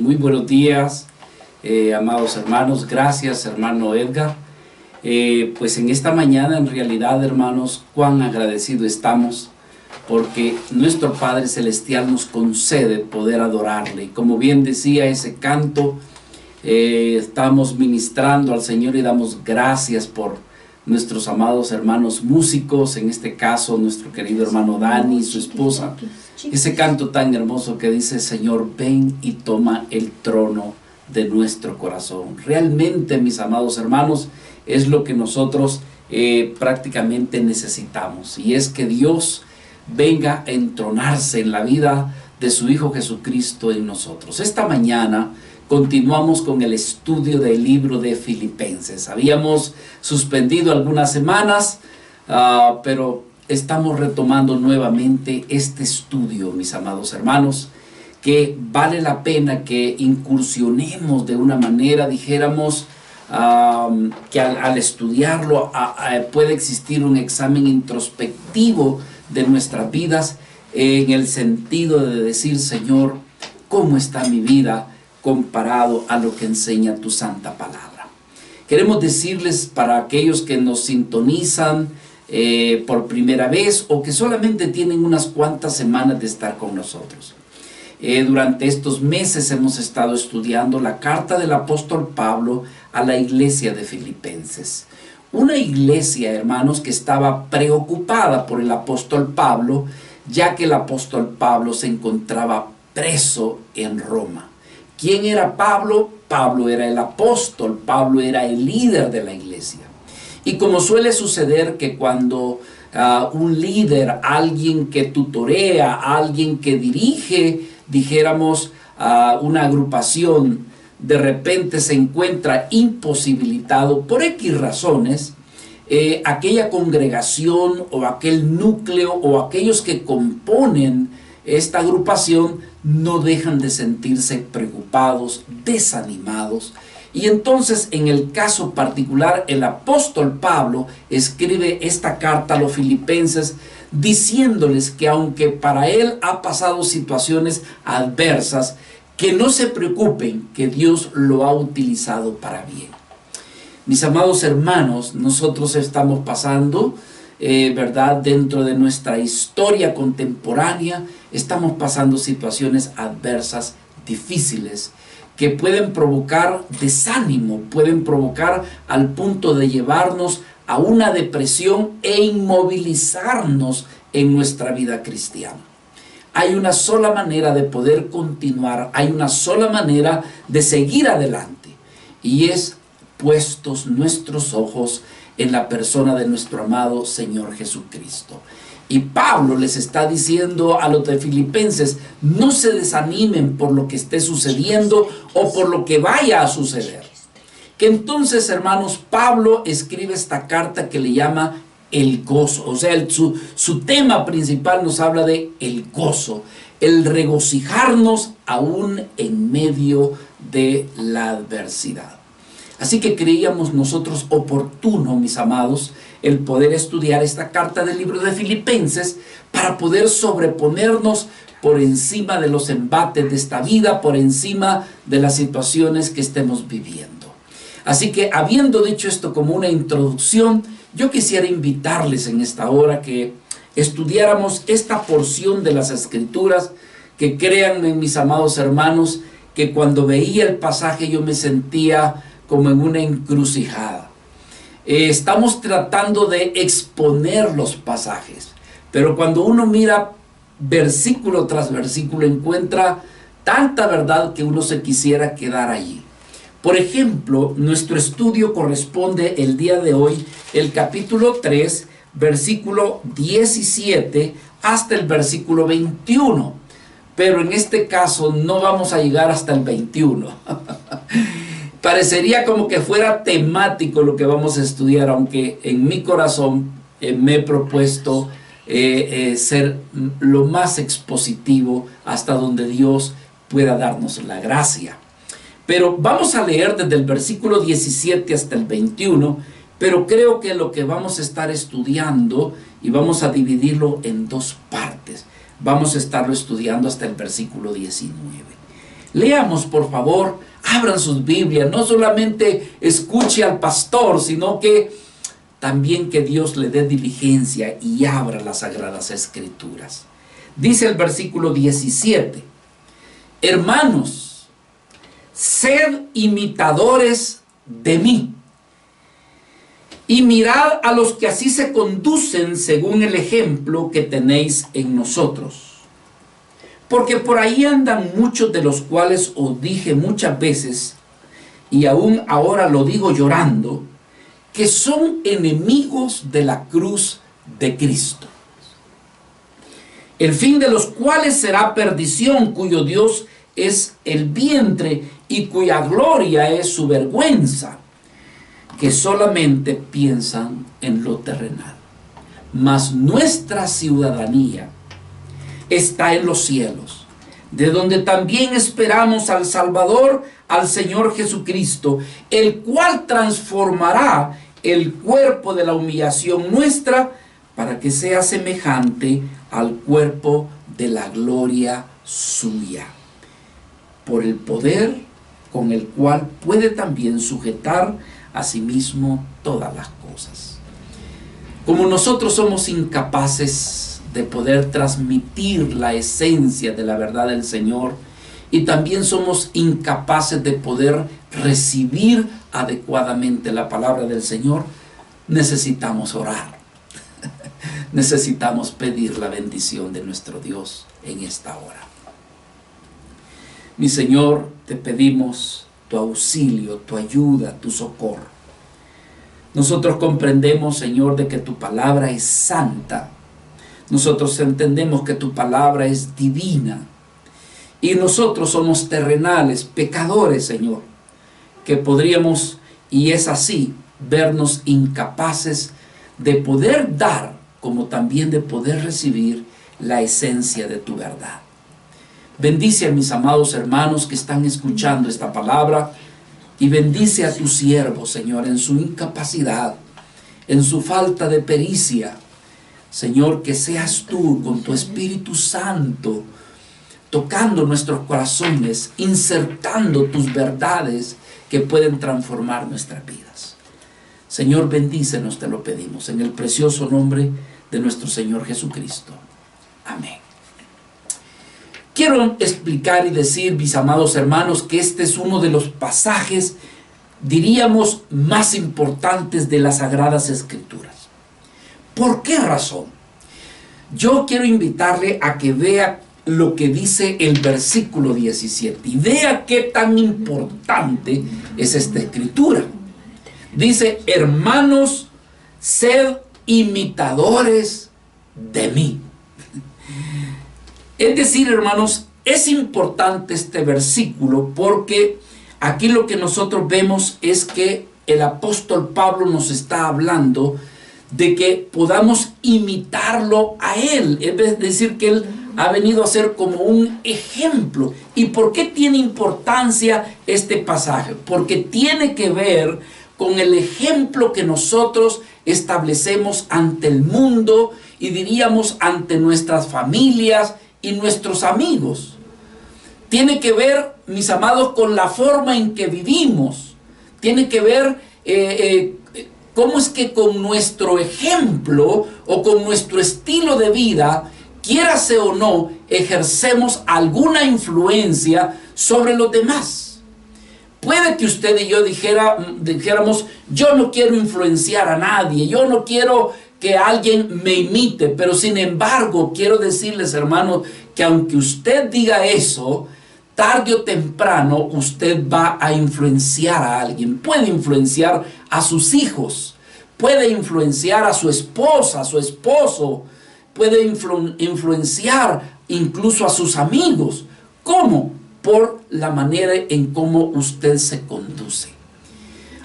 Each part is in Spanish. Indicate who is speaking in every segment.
Speaker 1: Muy buenos días, amados hermanos. Gracias, hermano Edgar. Pues en esta mañana, en realidad, hermanos, cuán agradecidos estamos porque nuestro Padre Celestial nos concede poder adorarle. Y como bien decía ese canto, estamos ministrando al Señor y damos gracias por nuestros amados hermanos músicos, en este caso nuestro querido hermano Dani y su esposa. Ese canto tan hermoso que dice: Señor, ven y toma el trono de nuestro corazón. Realmente, mis amados hermanos, es lo que nosotros prácticamente necesitamos, y es que Dios venga a entronarse en la vida de su Hijo Jesucristo en nosotros. Esta mañana continuamos con el estudio del libro de Filipenses. Habíamos suspendido algunas semanas, pero estamos retomando nuevamente este estudio, mis amados hermanos, que vale la pena que incursionemos de una manera, dijéramos, que al estudiarlo puede existir un examen introspectivo de nuestras vidas, en el sentido de decir: Señor, ¿cómo está mi vida comparado a lo que enseña tu santa palabra? Queremos decirles, para aquellos que nos sintonizan por primera vez o que solamente tienen unas cuantas semanas de estar con nosotros, durante estos meses hemos estado estudiando la carta del apóstol Pablo a la iglesia de Filipenses. Una iglesia, hermanos, que estaba preocupada por el apóstol Pablo, ya que el apóstol Pablo se encontraba preso en Roma. ¿Quién era Pablo? Pablo era el apóstol, Pablo era el líder de la iglesia. Y como suele suceder que cuando un líder, alguien que tutorea, alguien que dirige, dijéramos, una agrupación, de repente se encuentra imposibilitado por X razones, aquella congregación o aquel núcleo o aquellos que componen esta agrupación no dejan de sentirse preocupados, desanimados. Y entonces, en el caso particular, el apóstol Pablo escribe esta carta a los filipenses diciéndoles que aunque para él ha pasado situaciones adversas, que no se preocupen, que Dios lo ha utilizado para bien. Mis amados hermanos, nosotros estamos pasando, ¿verdad? Dentro de nuestra historia contemporánea, estamos pasando situaciones adversas, difíciles, que pueden provocar desánimo, pueden provocar al punto de llevarnos a una depresión e inmovilizarnos en nuestra vida cristiana. Hay una sola manera de poder continuar, hay una sola manera de seguir adelante, y es puestos nuestros ojos en la persona de nuestro amado Señor Jesucristo. Y Pablo les está diciendo a los de Filipenses: no se desanimen por lo que esté sucediendo o por lo que vaya a suceder. Que entonces, hermanos, Pablo escribe esta carta que le llama el gozo. O sea, su tema principal nos habla de el gozo, el regocijarnos aún en medio de la adversidad. Así que creíamos nosotros oportuno, mis amados, el poder estudiar esta carta del libro de Filipenses para poder sobreponernos por encima de los embates de esta vida, por encima de las situaciones que estemos viviendo. Así que, habiendo dicho esto como una introducción, yo quisiera invitarles en esta hora que estudiáramos esta porción de las Escrituras, que créanme, mis amados hermanos, que cuando veía el pasaje yo me sentía como en una encrucijada. Estamos tratando de exponer los pasajes, pero cuando uno mira versículo tras versículo encuentra tanta verdad que uno se quisiera quedar allí. Por ejemplo, nuestro estudio corresponde el día de hoy, el capítulo 3, versículo 17 hasta el versículo 21. Pero en este caso no vamos a llegar hasta el 21. Parecería como que fuera temático lo que vamos a estudiar, aunque en mi corazón me he propuesto ser lo más expositivo hasta donde Dios pueda darnos la gracia. Pero vamos a leer desde el versículo 17 hasta el 21, pero creo que lo que vamos a estar estudiando, y vamos a dividirlo en dos partes, vamos a estarlo estudiando hasta el versículo 19. Leamos, por favor, abran sus Biblias, no solamente escuche al pastor, sino que también que Dios le dé diligencia y abra las Sagradas Escrituras. Dice el versículo 17, hermanos, sed imitadores de mí, y mirad a los que así se conducen según el ejemplo que tenéis en nosotros. Porque por ahí andan muchos de los cuales os dije muchas veces, y aún ahora lo digo llorando, que son enemigos de la cruz de Cristo, el fin de los cuales será perdición, cuyo Dios es el vientre y cuya gloria es su vergüenza, que solamente piensan en lo terrenal. Mas nuestra ciudadanía está en los cielos, de donde también esperamos al Salvador, al Señor Jesucristo, el cual transformará el cuerpo de la humillación nuestra para que sea semejante al cuerpo de la gloria suya, por el poder con el cual puede también sujetar a sí mismo todas las cosas. Como nosotros somos incapaces de poder transmitir la esencia de la verdad del Señor, y también somos incapaces de poder recibir adecuadamente la palabra del Señor, necesitamos orar. Necesitamos pedir la bendición de nuestro Dios en esta hora. Mi Señor, te pedimos tu auxilio, tu ayuda, tu socorro. Nosotros comprendemos, Señor, de que tu palabra es santa. Nosotros entendemos que tu palabra es divina. Y nosotros somos terrenales, pecadores, Señor, que podríamos, y es así, vernos incapaces de poder dar, como también de poder recibir la esencia de tu verdad. Bendice a mis amados hermanos que están escuchando esta palabra, y bendice a tu siervo, Señor, en su incapacidad, en su falta de pericia. Señor, que seas tú con tu Espíritu Santo tocando nuestros corazones, insertando tus verdades que pueden transformar nuestras vidas. Señor, bendícenos, te lo pedimos, en el precioso nombre de nuestro Señor Jesucristo. Amén. Quiero explicar y decir, mis amados hermanos, que este es uno de los pasajes, diríamos, más importantes de las Sagradas Escrituras. ¿Por qué razón? Yo quiero invitarle a que vea lo que dice el versículo 17 y vea qué tan importante es esta escritura. Dice, hermanos, sed imitadores de mí. Es decir, hermanos, es importante este versículo porque aquí lo que nosotros vemos es que el apóstol Pablo nos está hablando de que podamos imitarlo a él, es decir, que él ha venido a ser como un ejemplo. ¿Y por qué tiene importancia este pasaje? Porque tiene que ver con el ejemplo que nosotros establecemos ante el mundo y diríamos ante nuestras familias y nuestros amigos. Tiene que ver, mis amados, con la forma en que vivimos. Tiene que ver cómo es que con nuestro ejemplo o con nuestro estilo de vida, quiérase o no, ejercemos alguna influencia sobre los demás. Puede que usted y yo dijéramos, yo no quiero influenciar a nadie, yo no quiero que alguien me imite, pero sin embargo quiero decirles, hermanos, que aunque usted diga eso, tarde o temprano usted va a influenciar a alguien. Puede influenciar a sus hijos, puede influenciar a su esposa, a su esposo, puede influenciar incluso a sus amigos. ¿Cómo? Por la manera en cómo usted se conduce.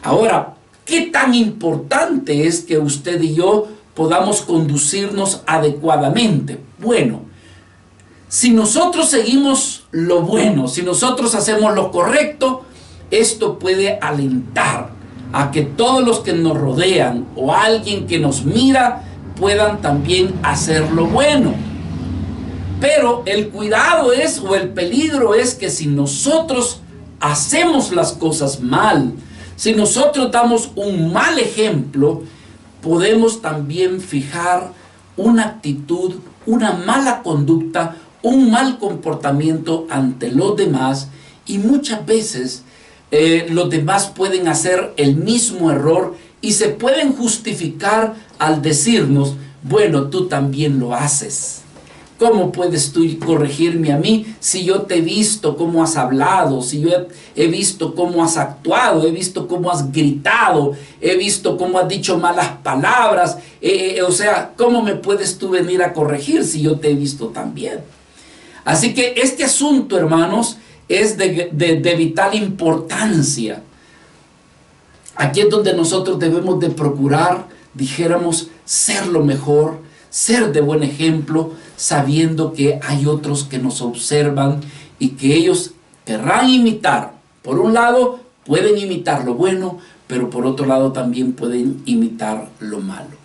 Speaker 1: Ahora, ¿qué tan importante es que usted y yo podamos conducirnos adecuadamente? Bueno, si nosotros seguimos lo bueno, si nosotros hacemos lo correcto, esto puede alentar a que todos los que nos rodean o alguien que nos mira puedan también hacer lo bueno. Pero el cuidado es, o el peligro es, que si nosotros hacemos las cosas mal, si nosotros damos un mal ejemplo, podemos también fijar una actitud, una mala conducta, un mal comportamiento ante los demás, y muchas veces los demás pueden hacer el mismo error y se pueden justificar al decirnos: bueno, tú también lo haces. ¿Cómo puedes tú corregirme a mí si yo te he visto cómo has hablado, si yo he visto cómo has actuado, he visto cómo has gritado, he visto cómo has dicho malas palabras? O sea, ¿cómo me puedes tú venir a corregir si yo te he visto también? Así que este asunto, hermanos, es de vital importancia. Aquí es donde nosotros debemos de procurar, dijéramos, ser lo mejor, ser de buen ejemplo, sabiendo que hay otros que nos observan y que ellos querrán imitar. Por un lado, pueden imitar lo bueno, pero por otro lado también pueden imitar lo malo.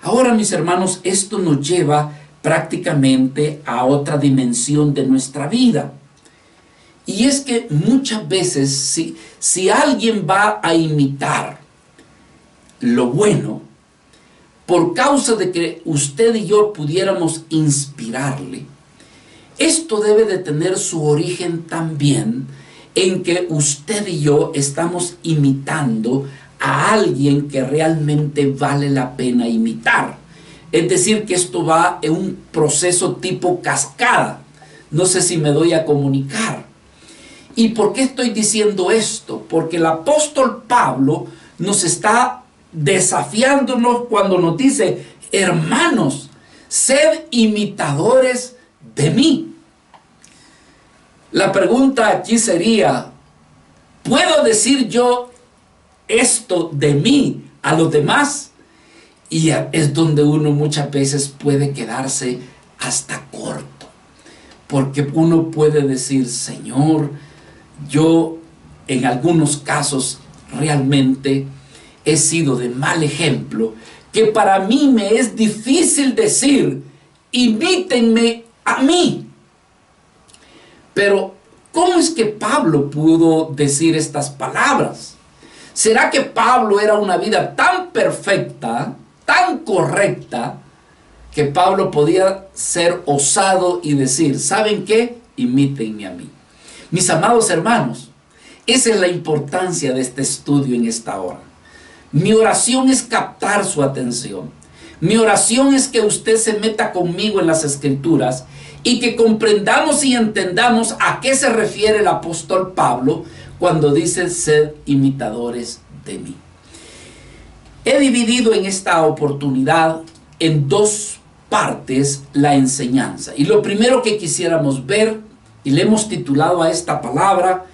Speaker 1: Ahora, mis hermanos, esto nos lleva prácticamente a otra dimensión de nuestra vida. Y es que muchas veces, si alguien va a imitar lo bueno, por causa de que usted y yo pudiéramos inspirarle, esto debe de tener su origen también en que usted y yo estamos imitando a alguien que realmente vale la pena imitar. Es decir, que esto va en un proceso tipo cascada. No sé si me doy a comunicar. ¿Y por qué estoy diciendo esto? Porque el apóstol Pablo nos está desafiándonos cuando nos dice: hermanos, sed imitadores de mí. La pregunta aquí sería: ¿puedo decir yo esto de mí a los demás? Y es donde uno muchas veces puede quedarse hasta corto, porque uno puede decir: Señor, yo en algunos casos realmente he sido de mal ejemplo, que para mí me es difícil decir: imítenme a mí. Pero ¿cómo es que Pablo pudo decir estas palabras? ¿Será que Pablo era una vida tan perfecta, tan correcta, que Pablo podía ser osado y decir: ¿saben qué? Imítenme a mí? Mis amados hermanos, esa es la importancia de este estudio en esta hora. Mi oración es captar su atención. Mi oración es que usted se meta conmigo en las Escrituras y que comprendamos y entendamos a qué se refiere el apóstol Pablo cuando dice: sed imitadores de mí. He dividido en esta oportunidad en dos partes la enseñanza. Y lo primero que quisiéramos ver, y le hemos titulado a esta palabra,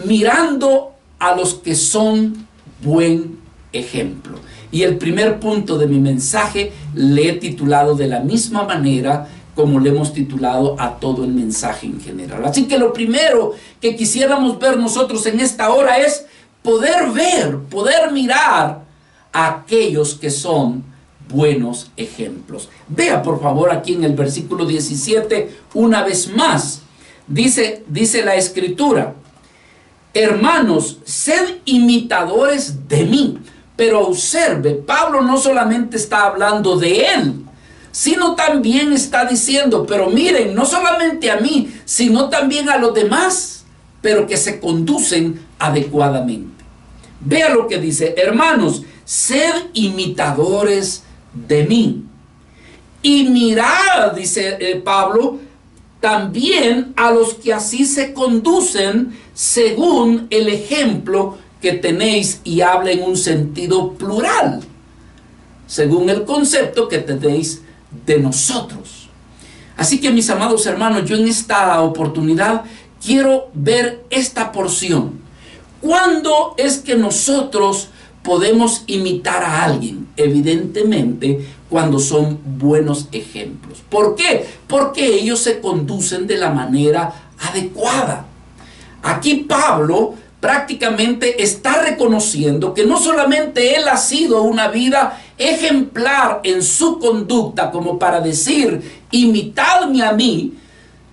Speaker 1: mirando a los que son buen ejemplo. Y el primer punto de mi mensaje le he titulado de la misma manera como le hemos titulado a todo el mensaje en general. Así que lo primero que quisiéramos ver nosotros en esta hora es poder ver, poder mirar a aquellos que son buenos ejemplos. Vea por favor aquí en el versículo 17 una vez más. Dice la Escritura: hermanos, sed imitadores de mí. Pero observe, Pablo no solamente está hablando de él, sino también está diciendo: pero miren, no solamente a mí, sino también a los demás, pero que se conducen adecuadamente. Vea lo que dice: hermanos, sed imitadores de mí. Y mirad, dice Pablo, también a los que así se conducen según el ejemplo que tenéis, y habla en un sentido plural, según el concepto que tenéis de nosotros. Así que, mis amados hermanos, yo en esta oportunidad quiero ver esta porción. ¿Cuándo es que nosotros podemos imitar a alguien? Evidentemente, cuando son buenos ejemplos. ¿Por qué? Porque ellos se conducen de la manera adecuada. Aquí Pablo prácticamente está reconociendo que no solamente él ha sido una vida ejemplar en su conducta, como para decir imitadme a mí,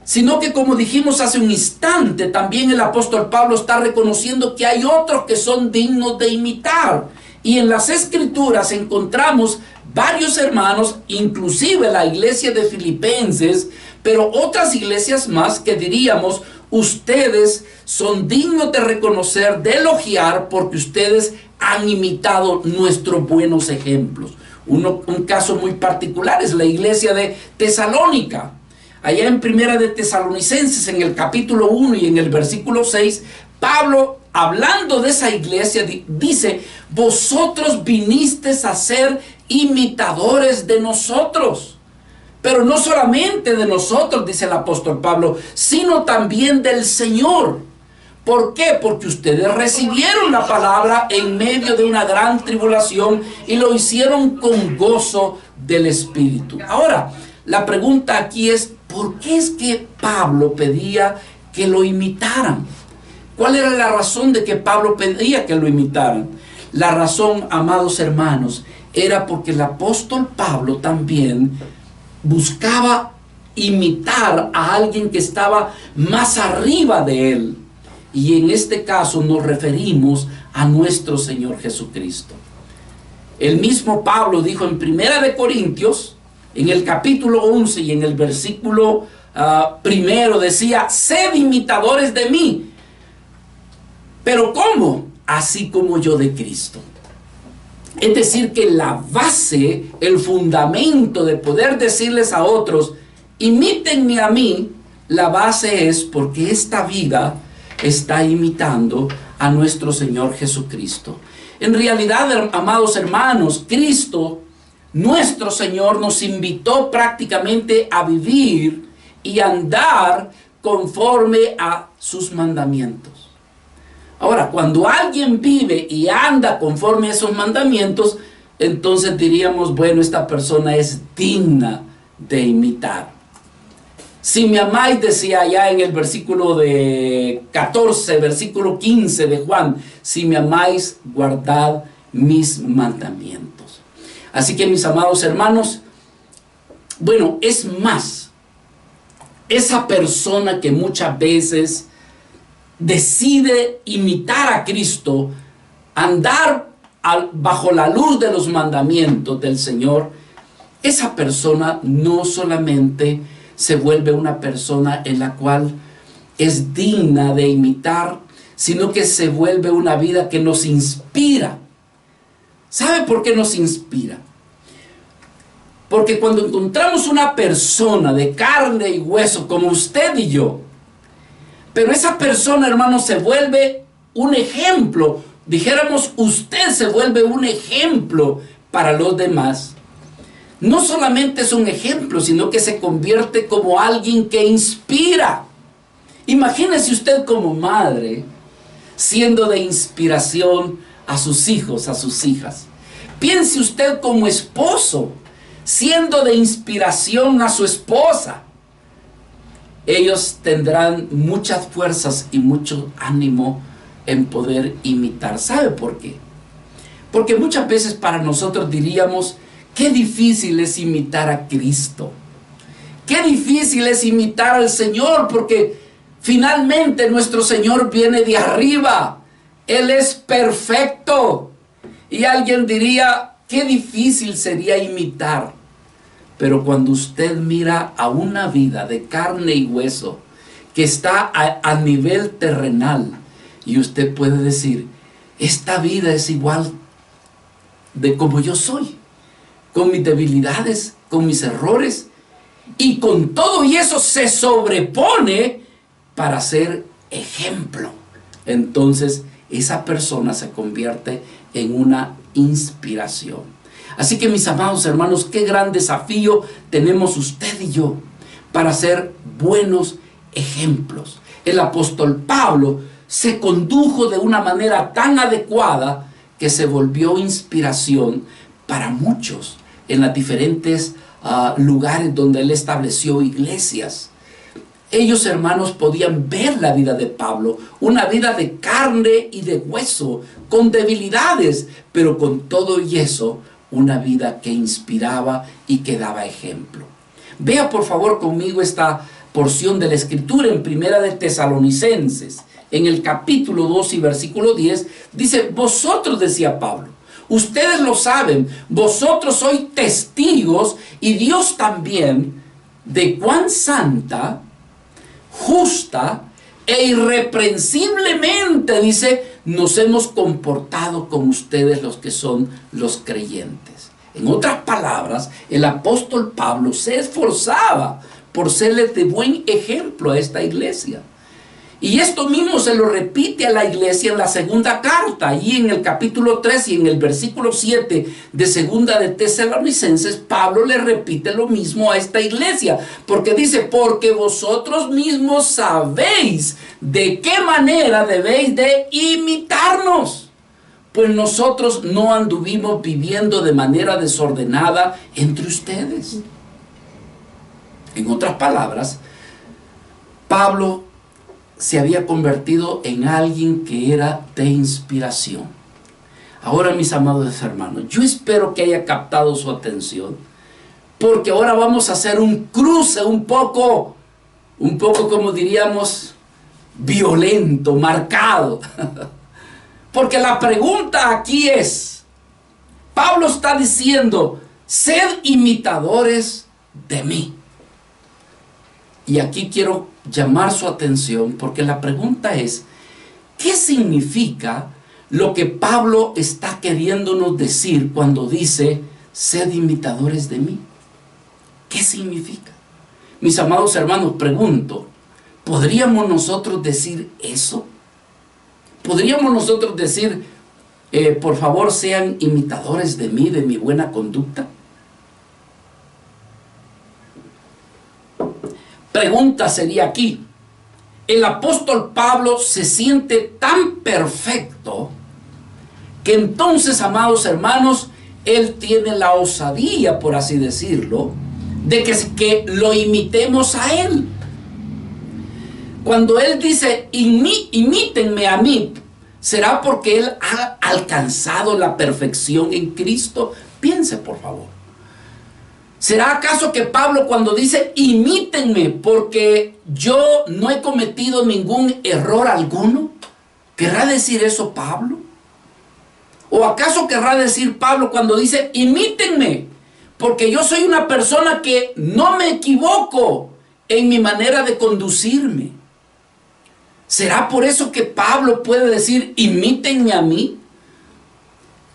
Speaker 1: sino que, como dijimos hace un instante, también el apóstol Pablo está reconociendo que hay otros que son dignos de imitar. Y en las Escrituras encontramos varios hermanos, inclusive la iglesia de Filipenses, pero otras iglesias más que diríamos, ustedes son dignos de reconocer, de elogiar, porque ustedes han imitado nuestros buenos ejemplos. Un caso muy particular es la iglesia de Tesalónica. Allá en Primera de Tesalonicenses, en el capítulo 1 y en el versículo 6, Pablo, hablando de esa iglesia, dice: vosotros vinisteis a ser imitadores de nosotros. Pero no solamente de nosotros, dice el apóstol Pablo, sino también del Señor. ¿Por qué? Porque ustedes recibieron la palabra en medio de una gran tribulación y lo hicieron con gozo del Espíritu. Ahora, la pregunta aquí es, ¿por qué es que Pablo pedía que lo imitaran? ¿Cuál era la razón de que Pablo pedía que lo imitaran? La razón, amados hermanos, era porque el apóstol Pablo también buscaba imitar a alguien que estaba más arriba de él. Y en este caso nos referimos a nuestro Señor Jesucristo. El mismo Pablo dijo en Primera de Corintios, en el capítulo 11 y en el versículo primero, decía: sed imitadores de mí. ¿Pero cómo? Así como yo de Cristo. Es decir, que la base, el fundamento de poder decirles a otros, imítenme a mí, la base es porque esta vida está imitando a nuestro Señor Jesucristo. En realidad, amados hermanos, Cristo, nuestro Señor, nos invitó prácticamente a vivir y andar conforme a sus mandamientos. Ahora, cuando alguien vive y anda conforme a esos mandamientos, entonces diríamos, bueno, esta persona es digna de imitar. Si me amáis, decía allá en el versículo de 14, versículo 15 de Juan, si me amáis, guardad mis mandamientos. Así que, mis amados hermanos, bueno, es más, esa persona que muchas veces decide imitar a Cristo, andar bajo la luz de los mandamientos del Señor, esa persona no solamente se vuelve una persona en la cual es digna de imitar, sino que se vuelve una vida que nos inspira. ¿Sabe por qué nos inspira? Porque cuando encontramos una persona de carne y hueso como usted y yo, pero esa persona, hermano, se vuelve un ejemplo, dijéramos, usted se vuelve un ejemplo para los demás. No solamente es un ejemplo, sino que se convierte como alguien que inspira. Imagínese usted como madre, siendo de inspiración a sus hijos, a sus hijas. Piense usted como esposo, siendo de inspiración a su esposa. Ellos tendrán muchas fuerzas y mucho ánimo en poder imitar. ¿Sabe por qué? Porque muchas veces para nosotros diríamos, qué difícil es imitar a Cristo. Qué difícil es imitar al Señor, porque finalmente nuestro Señor viene de arriba. Él es perfecto. Y alguien diría, qué difícil sería imitar. Pero cuando usted mira a una vida de carne y hueso, que está a nivel terrenal, y usted puede decir, esta vida es igual de como yo soy, con mis debilidades, con mis errores, y con todo y eso se sobrepone para ser ejemplo. Entonces esa persona se convierte en una inspiración. Así que, mis amados hermanos, qué gran desafío tenemos usted y yo para ser buenos ejemplos. El apóstol Pablo se condujo de una manera tan adecuada que se volvió inspiración para muchos en los diferentes lugares donde él estableció iglesias. Ellos, hermanos, podían ver la vida de Pablo, una vida de carne y de hueso, con debilidades, pero con todo y eso, una vida que inspiraba y que daba ejemplo. Vea por favor conmigo esta porción de la escritura en Primera de Tesalonicenses, en el capítulo 2 y versículo 10, dice: vosotros, decía Pablo, ustedes lo saben, vosotros sois testigos, y Dios también, de cuán santa, justa e irreprensiblemente, dice, nos hemos comportado con ustedes los que son los creyentes. En otras palabras, el apóstol Pablo se esforzaba por serles de buen ejemplo a esta iglesia. Y esto mismo se lo repite a la iglesia en la segunda carta, y en el capítulo 3 y en el versículo 7 de segunda de Tesalonicenses, Pablo le repite lo mismo a esta iglesia, porque dice: porque vosotros mismos sabéis de qué manera debéis de imitarnos, pues nosotros no anduvimos viviendo de manera desordenada entre ustedes. En otras palabras, Pablo se había convertido en alguien que era de inspiración. Ahora, mis amados hermanos, yo espero que haya captado su atención, porque ahora vamos a hacer un cruce un poco como diríamos, violento, marcado. Porque la pregunta aquí es, Pablo está diciendo: sed imitadores de mí. Y aquí quiero llamar su atención, porque la pregunta es: ¿qué significa lo que Pablo está queriéndonos decir cuando dice sed imitadores de mí? ¿Qué significa? Mis amados hermanos, pregunto, ¿podríamos nosotros decir eso? ¿Podríamos nosotros decir, por favor, sean imitadores de mí, de mi buena conducta? Pregunta sería aquí: el apóstol Pablo se siente tan perfecto que entonces, amados hermanos, él tiene la osadía, por así decirlo, de que lo imitemos a él. Cuando él dice imítenme a mí, ¿será porque él ha alcanzado la perfección en Cristo? Piense, por favor. ¿Será acaso que Pablo, cuando dice imítenme porque yo no he cometido ningún error alguno, querrá decir eso Pablo? ¿O acaso querrá decir Pablo cuando dice imítenme porque yo soy una persona que no me equivoco en mi manera de conducirme? ¿Será por eso que Pablo puede decir imítenme a mí?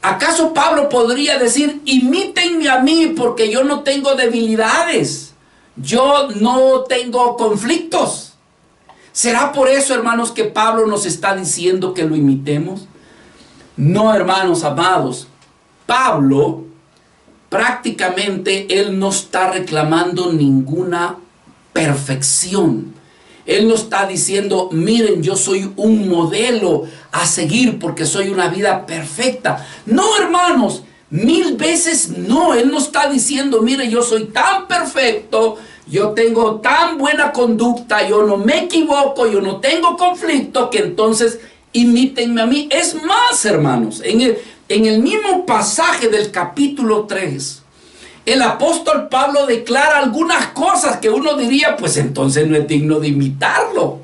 Speaker 1: ¿Acaso Pablo podría decir imítenme a mí porque yo no tengo debilidades, yo no tengo conflictos? ¿Será por eso, hermanos, que Pablo nos está diciendo que lo imitemos? No, hermanos amados, Pablo prácticamente él no está reclamando ninguna perfección. Él no está diciendo, miren, yo soy un modelo a seguir porque soy una vida perfecta. No, hermanos, mil veces no. Él no está diciendo, mire, yo soy tan perfecto, yo tengo tan buena conducta, yo no me equivoco, yo no tengo conflicto, que entonces imítenme a mí. Es más, hermanos, en el mismo pasaje del capítulo 3, el apóstol Pablo declara algunas cosas que uno diría, pues entonces no es digno de imitarlo.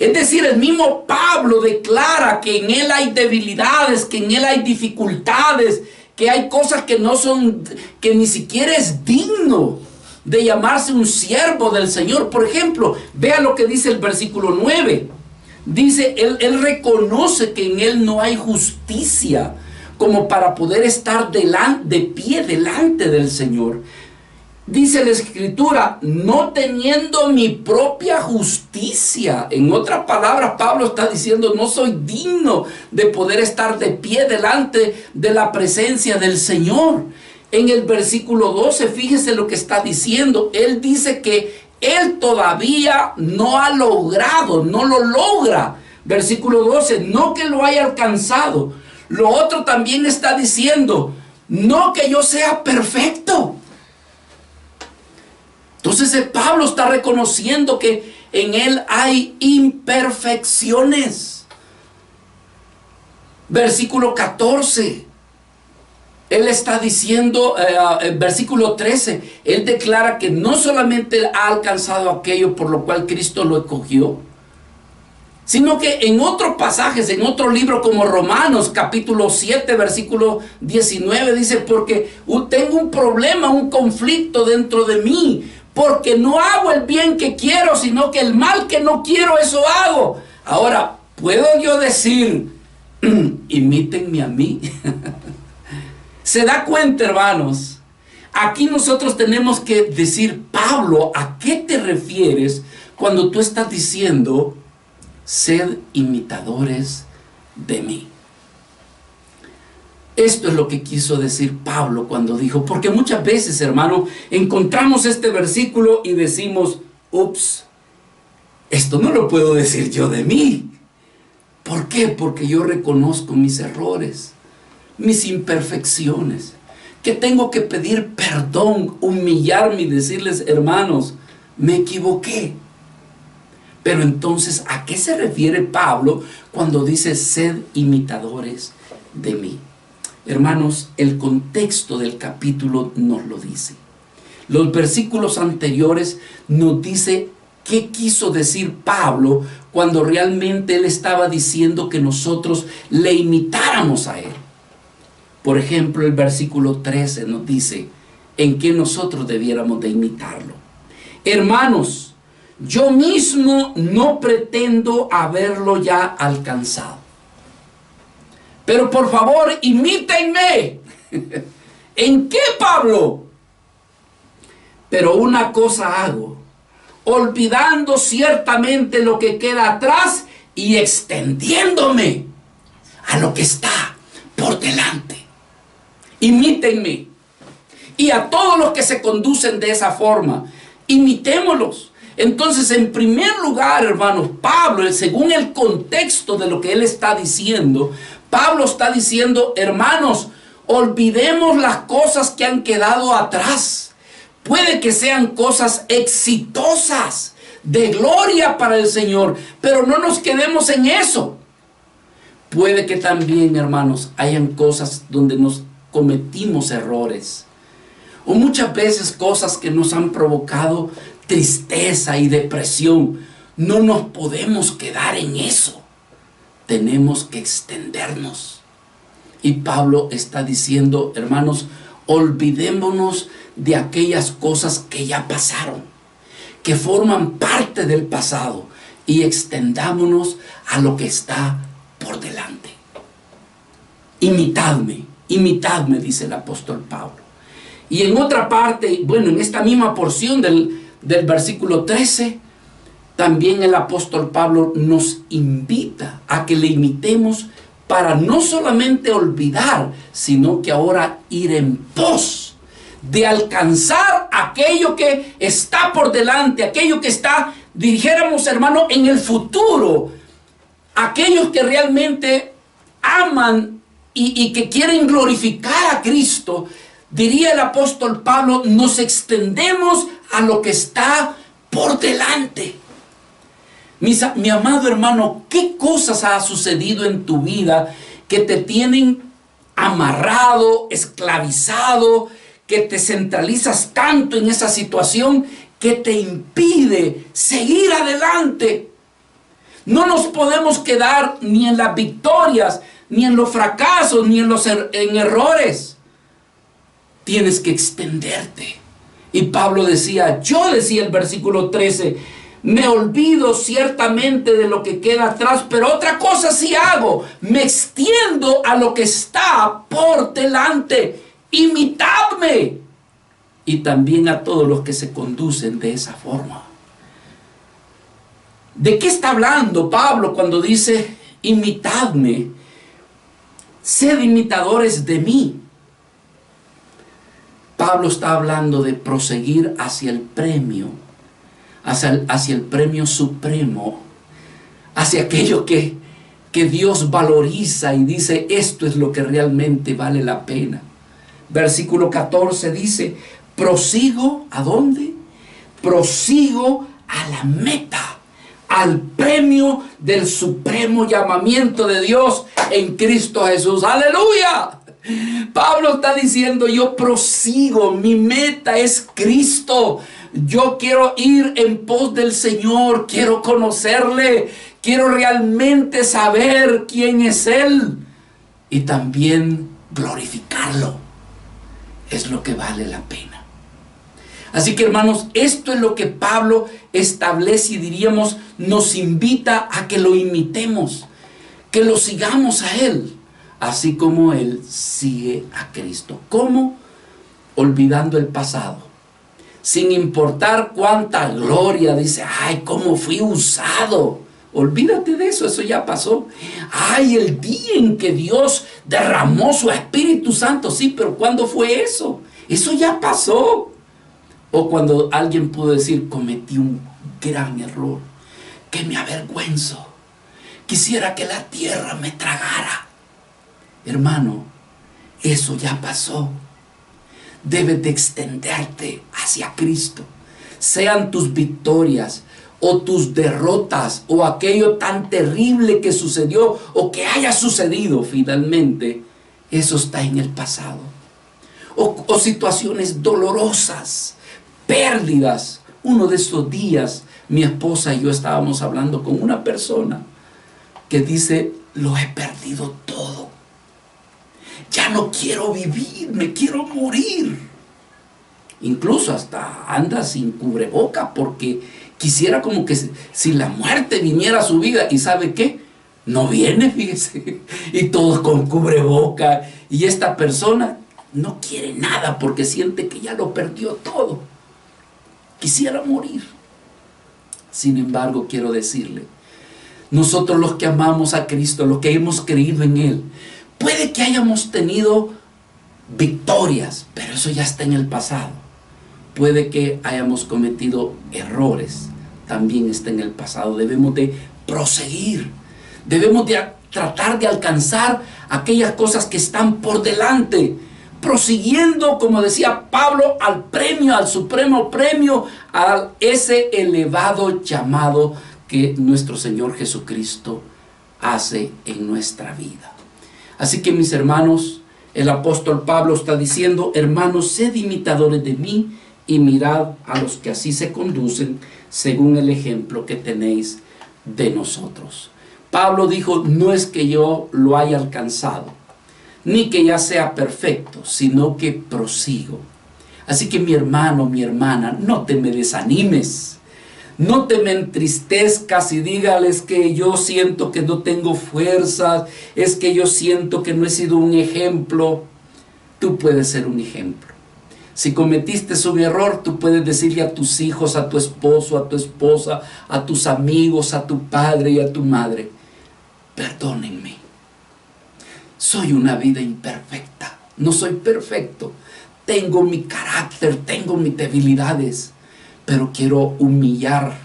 Speaker 1: Es decir, el mismo Pablo declara que en él hay debilidades, que en él hay dificultades, que hay cosas que no son, que ni siquiera es digno de llamarse un siervo del Señor. Por ejemplo, vea lo que dice el versículo 9. Dice, él reconoce que en él no hay justicia como para poder estar de pie delante del Señor. Dice la Escritura, no teniendo mi propia justicia. En otras palabras, Pablo está diciendo, no soy digno de poder estar de pie delante de la presencia del Señor. En el versículo 12, fíjese lo que está diciendo. Él dice que él todavía no ha logrado, no lo logra. Versículo 12, no que lo haya alcanzado. Lo otro también está diciendo, no que yo sea perfecto. Entonces Pablo está reconociendo que en él hay imperfecciones. Versículo 14. Él está diciendo, en versículo 13, él declara que no solamente ha alcanzado aquello por lo cual Cristo lo escogió, sino que en otros pasajes, en otro libro como Romanos capítulo 7, versículo 19, dice, porque tengo un problema, un conflicto dentro de mí, porque no hago el bien que quiero, sino que el mal que no quiero, eso hago. Ahora, ¿puedo yo decir, imítenme a mí? ¿Se da cuenta, hermanos? Aquí nosotros tenemos que decir, Pablo, ¿a qué te refieres cuando tú estás diciendo, sed imitadores de mí? Esto es lo que quiso decir Pablo cuando dijo, porque muchas veces, hermano, encontramos este versículo y decimos, ups, esto no lo puedo decir yo de mí. ¿Por qué? Porque yo reconozco mis errores, mis imperfecciones, que tengo que pedir perdón, humillarme y decirles, hermanos, me equivoqué. Pero entonces, ¿a qué se refiere Pablo cuando dice sed imitadores de mí? Hermanos, el contexto del capítulo nos lo dice. Los versículos anteriores nos dice qué quiso decir Pablo cuando realmente él estaba diciendo que nosotros le imitáramos a él. Por ejemplo, el versículo 13 nos dice en qué nosotros debiéramos de imitarlo. Hermanos, yo mismo no pretendo haberlo ya alcanzado, pero por favor, imítenme. ¿En qué, Pablo? Pero una cosa hago, olvidando ciertamente lo que queda atrás y extendiéndome a lo que está por delante. Imítenme. Y a todos los que se conducen de esa forma, imitémoslos. Entonces, en primer lugar, hermanos, Pablo, según el contexto de lo que él está diciendo, Pablo está diciendo, hermanos, olvidemos las cosas que han quedado atrás. Puede que sean cosas exitosas, de gloria para el Señor, pero no nos quedemos en eso. Puede que también, hermanos, hayan cosas donde nos cometimos errores, o muchas veces cosas que nos han provocado tristeza y depresión. No nos podemos quedar en eso. Tenemos que extendernos. Y Pablo está diciendo, hermanos, olvidémonos de aquellas cosas que ya pasaron, que forman parte del pasado, y extendámonos a lo que está por delante. Imitadme, imitadme, dice el apóstol Pablo. Y en otra parte, bueno, en esta misma porción del versículo 13, también el apóstol Pablo nos invita a que le imitemos para no solamente olvidar, sino que ahora ir en pos de alcanzar aquello que está por delante, aquello que está, dijéramos, hermano, en el futuro. Aquellos que realmente aman y que quieren glorificar a Cristo, diría el apóstol Pablo, nos extendemos a lo que está por delante. Mi amado hermano, ¿qué cosas ha sucedido en tu vida que te tienen amarrado, esclavizado, que te centralizas tanto en esa situación que te impide seguir adelante? No nos podemos quedar ni en las victorias, ni en los fracasos, ni en errores. Tienes que extenderte. Y Pablo decía, yo decía el versículo 13, me olvido ciertamente de lo que queda atrás, pero otra cosa sí hago, me extiendo a lo que está por delante. Imitadme. Y también a todos los que se conducen de esa forma. ¿De qué está hablando Pablo cuando dice, imitadme? Sed imitadores de mí. Pablo está hablando de proseguir hacia el premio, hacia el premio supremo, hacia aquello que Dios valoriza y dice, esto es lo que realmente vale la pena. Versículo 14 dice, prosigo, ¿a dónde? Prosigo a la meta, al premio del supremo llamamiento de Dios en Cristo Jesús. ¡Aleluya! Pablo está diciendo, yo prosigo, mi meta es Cristo. Yo quiero ir en pos del Señor, quiero conocerle, quiero realmente saber quién es Él y también glorificarlo. Es lo que vale la pena. Así que, hermanos, esto es lo que Pablo establece y diríamos nos invita a que lo imitemos, que lo sigamos a Él, así como Él sigue a Cristo. ¿Cómo? Olvidando el pasado, sin importar cuánta gloria, dice, ay, cómo fui usado. Olvídate de eso, eso ya pasó. Ay, el día en que Dios derramó su Espíritu Santo, sí, pero ¿cuándo fue eso? Eso ya pasó. O cuando alguien pudo decir, cometí un gran error, que me avergüenzo, quisiera que la tierra me tragara. Hermano, eso ya pasó. Debes de extenderte hacia Cristo. Sean tus victorias o tus derrotas o aquello tan terrible que sucedió o que haya sucedido finalmente, eso está en el pasado. O situaciones dolorosas, pérdidas. Uno de estos días, mi esposa y yo estábamos hablando con una persona que dice, lo he perdido todo. Ya no quiero vivir, me quiero morir. Incluso hasta anda sin cubreboca porque quisiera como que si la muerte viniera a su vida. ¿Y sabe qué? No viene, fíjese. Y todos con cubreboca. Y esta persona no quiere nada porque siente que ya lo perdió todo. Quisiera morir. Sin embargo, quiero decirle, nosotros los que amamos a Cristo, los que hemos creído en Él, puede que hayamos tenido victorias, pero eso ya está en el pasado. Puede que hayamos cometido errores, también está en el pasado. Debemos de proseguir, debemos de tratar de alcanzar aquellas cosas que están por delante, prosiguiendo, como decía Pablo, al premio, al supremo premio, a ese elevado llamado que nuestro Señor Jesucristo hace en nuestra vida. Así que, mis hermanos, el apóstol Pablo está diciendo, hermanos, sed imitadores de mí y mirad a los que así se conducen según el ejemplo que tenéis de nosotros. Pablo dijo, no es que yo lo haya alcanzado, ni que ya sea perfecto, sino que prosigo. Así que mi hermano, mi hermana, no te me desanimes. No te me entristezcas y dígales que yo siento que no tengo fuerzas, es que yo siento que no he sido un ejemplo. Tú puedes ser un ejemplo. Si cometiste un error, tú puedes decirle a tus hijos, a tu esposo, a tu esposa, a tus amigos, a tu padre y a tu madre, perdónenme. Soy una vida imperfecta, no soy perfecto. Tengo mi carácter, tengo mis debilidades. Pero quiero humillar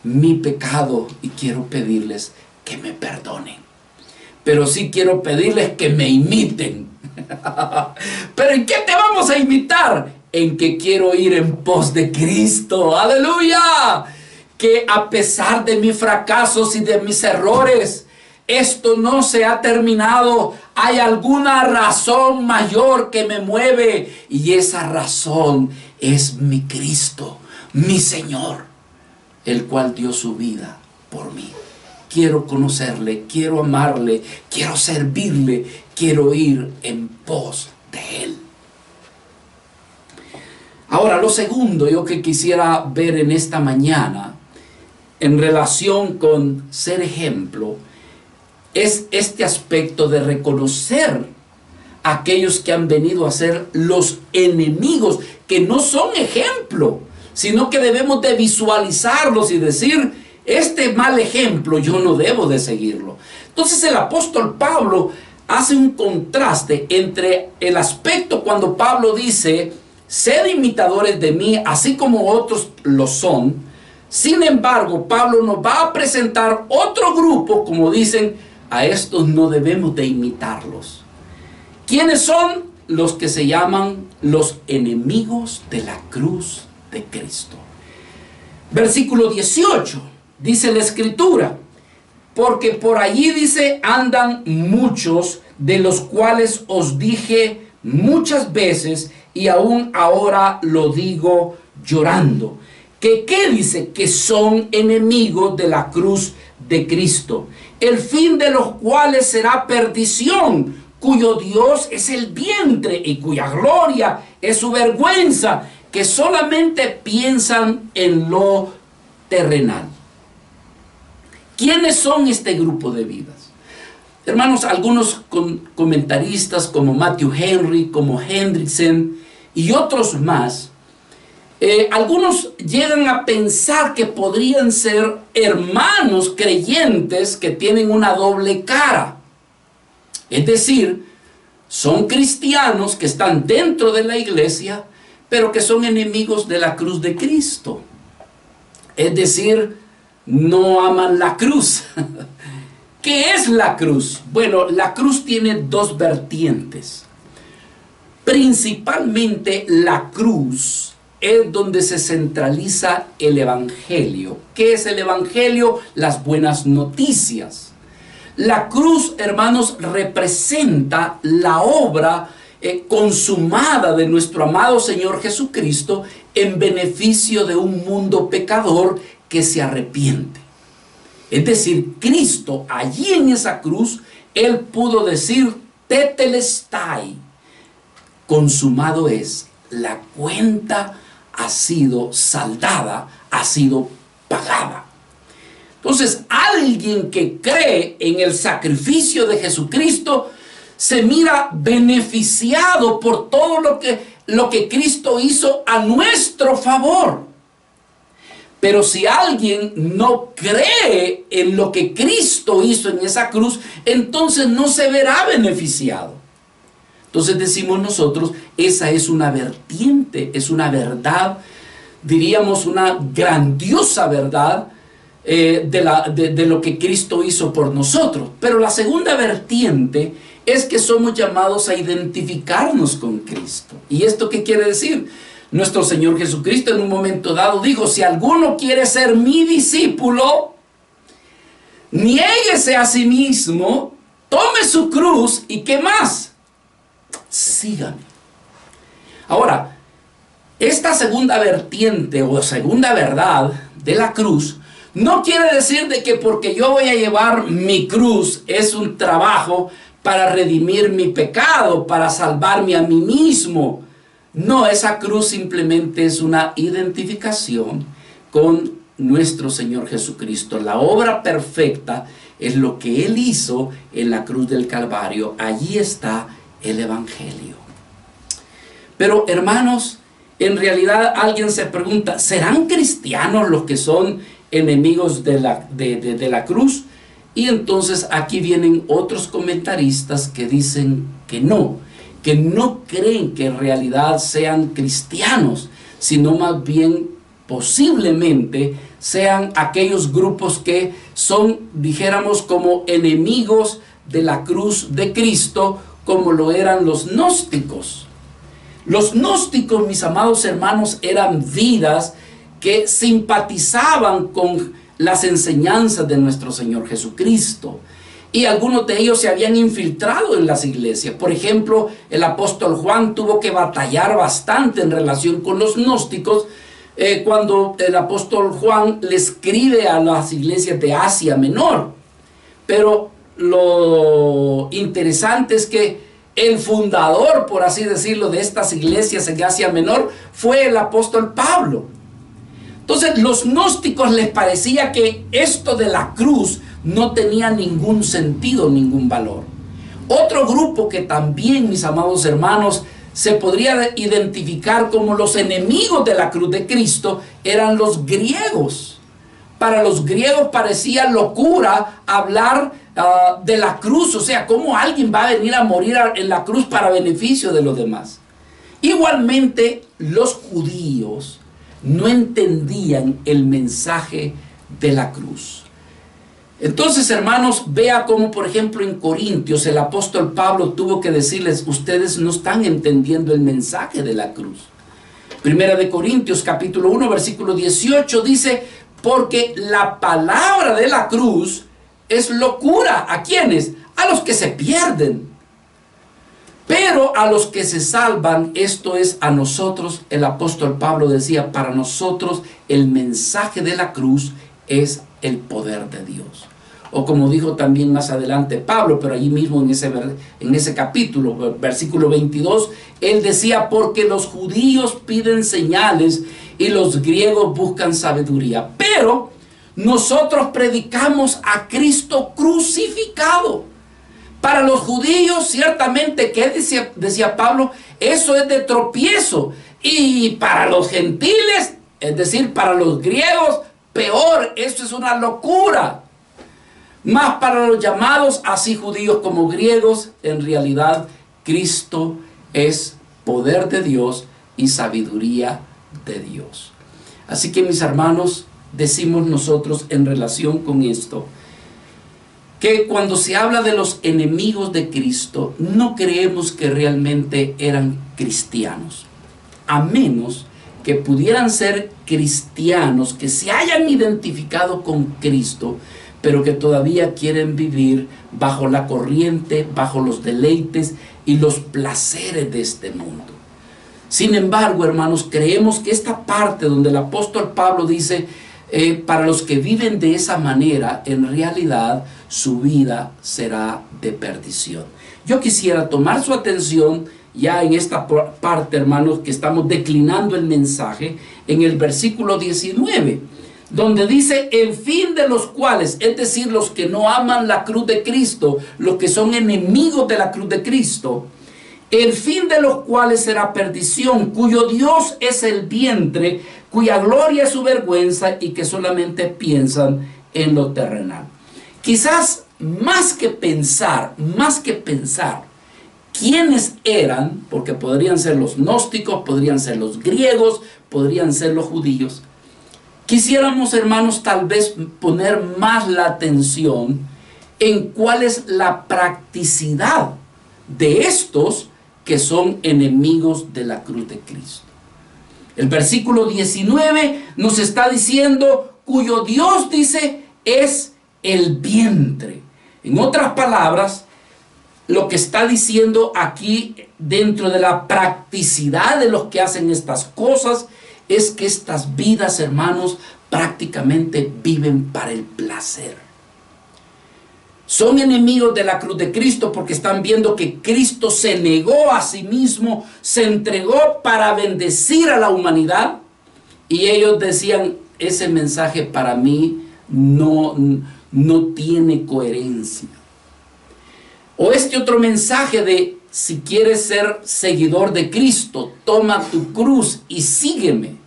Speaker 1: mi pecado y quiero pedirles que me perdonen. Pero sí quiero pedirles que me imiten. ¿Pero en qué te vamos a imitar? En que quiero ir en pos de Cristo. ¡Aleluya! Que a pesar de mis fracasos y de mis errores, esto no se ha terminado. Hay alguna razón mayor que me mueve. Y esa razón es mi Cristo, mi Señor, el cual dio su vida por mí. Quiero conocerle, quiero amarle, quiero servirle, quiero ir en pos de Él. Ahora, lo segundo yo que quisiera ver en esta mañana, en relación con ser ejemplo, es este aspecto de reconocer a aquellos que han venido a ser los enemigos, que no son ejemplo, sino que debemos de visualizarlos y decir, este mal ejemplo yo no debo de seguirlo. Entonces el apóstol Pablo hace un contraste entre el aspecto cuando Pablo dice, sed imitadores de mí, así como otros lo son. Sin embargo, Pablo nos va a presentar otro grupo, como dicen, a estos no debemos de imitarlos. ¿Quiénes son? Los que se llaman los enemigos de la cruz de Cristo. Versículo 18, dice la Escritura, porque por allí dice, andan muchos, de los cuales os dije muchas veces, y aún ahora lo digo llorando. ¿Qué dice? Que son enemigos de la cruz de Cristo, el fin de los cuales será perdición, cuyo Dios es el vientre y cuya gloria es su vergüenza, que solamente piensan en lo terrenal. ¿Quiénes son este grupo de vidas? Hermanos, algunos comentaristas como Matthew Henry, como Hendrickson y otros más, algunos llegan a pensar que podrían ser hermanos creyentes que tienen una doble cara. Es decir, son cristianos que están dentro de la iglesia, pero que son enemigos de la cruz de Cristo. Es decir, no aman la cruz. ¿Qué es la cruz? Bueno, la cruz tiene dos vertientes. Principalmente la cruz es donde se centraliza el evangelio. ¿Qué es el evangelio? Las buenas noticias. La cruz, hermanos, representa la obra consumada de nuestro amado Señor Jesucristo en beneficio de un mundo pecador que se arrepiente. Es decir, Cristo allí en esa cruz, Él pudo decir, tetelestai, consumado es, la cuenta ha sido saldada, ha sido pagada. Entonces, alguien que cree en el sacrificio de Jesucristo se mira beneficiado por todo lo que Cristo hizo a nuestro favor. Pero si alguien no cree en lo que Cristo hizo en esa cruz, entonces no se verá beneficiado. Entonces decimos nosotros, esa es una vertiente, es una verdad, diríamos una grandiosa verdad de lo que Cristo hizo por nosotros. Pero la segunda vertiente es que somos llamados a identificarnos con Cristo. ¿Y esto qué quiere decir? Nuestro Señor Jesucristo en un momento dado dijo, si alguno quiere ser mi discípulo, niéguese a sí mismo, tome su cruz y ¿qué más? Sígame. Ahora, esta segunda vertiente o segunda verdad de la cruz no quiere decir de que porque yo voy a llevar mi cruz es un trabajo para redimir mi pecado, para salvarme a mí mismo. No, esa cruz simplemente es una identificación con nuestro Señor Jesucristo. La obra perfecta es lo que Él hizo en la cruz del Calvario. Allí está el Evangelio. Pero hermanos, en realidad alguien se pregunta, ¿serán cristianos los que son enemigos de la cruz? Y entonces aquí vienen otros comentaristas que dicen que no creen que en realidad sean cristianos, sino más bien posiblemente sean aquellos grupos que son, dijéramos, como enemigos de la cruz de Cristo, como lo eran los gnósticos. Los gnósticos, mis amados hermanos, eran vidas que simpatizaban con las enseñanzas de nuestro Señor Jesucristo. Y algunos de ellos se habían infiltrado en las iglesias. Por ejemplo, el apóstol Juan tuvo que batallar bastante en relación con los gnósticos cuando el apóstol Juan le escribe a las iglesias de Asia Menor. Pero lo interesante es que el fundador, por así decirlo, de estas iglesias en Asia Menor fue el apóstol Pablo. Entonces, los gnósticos les parecía que esto de la cruz no tenía ningún sentido, ningún valor. Otro grupo que también, mis amados hermanos, se podría identificar como los enemigos de la cruz de Cristo eran los griegos. Para los griegos parecía locura hablar de la cruz, o sea, cómo alguien va a venir a morir en la cruz para beneficio de los demás. Igualmente, los judíos no entendían el mensaje de la cruz. Entonces, hermanos, vea cómo, por ejemplo, en Corintios el apóstol Pablo tuvo que decirles, ustedes no están entendiendo el mensaje de la cruz. Primera de Corintios, capítulo 1, versículo 18, dice, porque la palabra de la cruz es locura. ¿A quiénes? A los que se pierden. Pero a los que se salvan, esto es a nosotros, el apóstol Pablo decía, para nosotros el mensaje de la cruz es el poder de Dios. O como dijo también más adelante Pablo, pero allí mismo en ese capítulo, versículo 22, él decía, porque los judíos piden señales y los griegos buscan sabiduría. Pero nosotros predicamos a Cristo crucificado. Para los judíos, ciertamente, ¿qué decía Pablo? Eso es de tropiezo. Y para los gentiles, es decir, para los griegos, peor, eso es una locura. Mas para los llamados, así judíos como griegos, en realidad, Cristo es poder de Dios y sabiduría de Dios. Así que, mis hermanos, decimos nosotros en relación con esto, que cuando se habla de los enemigos de Cristo, no creemos que realmente eran cristianos, a menos que pudieran ser cristianos que se hayan identificado con Cristo, pero que todavía quieren vivir bajo la corriente, bajo los deleites y los placeres de este mundo. Sin embargo, hermanos, creemos que esta parte donde el apóstol Pablo dice, para los que viven de esa manera, en realidad su vida será de perdición. Yo quisiera tomar su atención ya en esta parte, hermanos, que estamos declinando el mensaje, en el versículo 19, donde dice, el fin de los cuales, es decir, los que no aman la cruz de Cristo, los que son enemigos de la cruz de Cristo, el fin de los cuales será perdición, cuyo Dios es el vientre, cuya gloria es su vergüenza, y que solamente piensan en lo terrenal. Quizás más que pensar quiénes eran, porque podrían ser los gnósticos, podrían ser los griegos, podrían ser los judíos, quisiéramos, hermanos, tal vez poner más la atención en cuál es la practicidad de estos que son enemigos de la cruz de Cristo. El versículo 19 nos está diciendo, cuyo Dios, dice, es el vientre. En otras palabras, lo que está diciendo aquí dentro de la practicidad de los que hacen estas cosas es que estas vidas, hermanos, prácticamente viven para el placer. Son enemigos de la cruz de Cristo porque están viendo que Cristo se negó a sí mismo, se entregó para bendecir a la humanidad, y ellos decían, ese mensaje para mí no tiene coherencia. O este otro mensaje de, si quieres ser seguidor de Cristo, toma tu cruz y sígueme.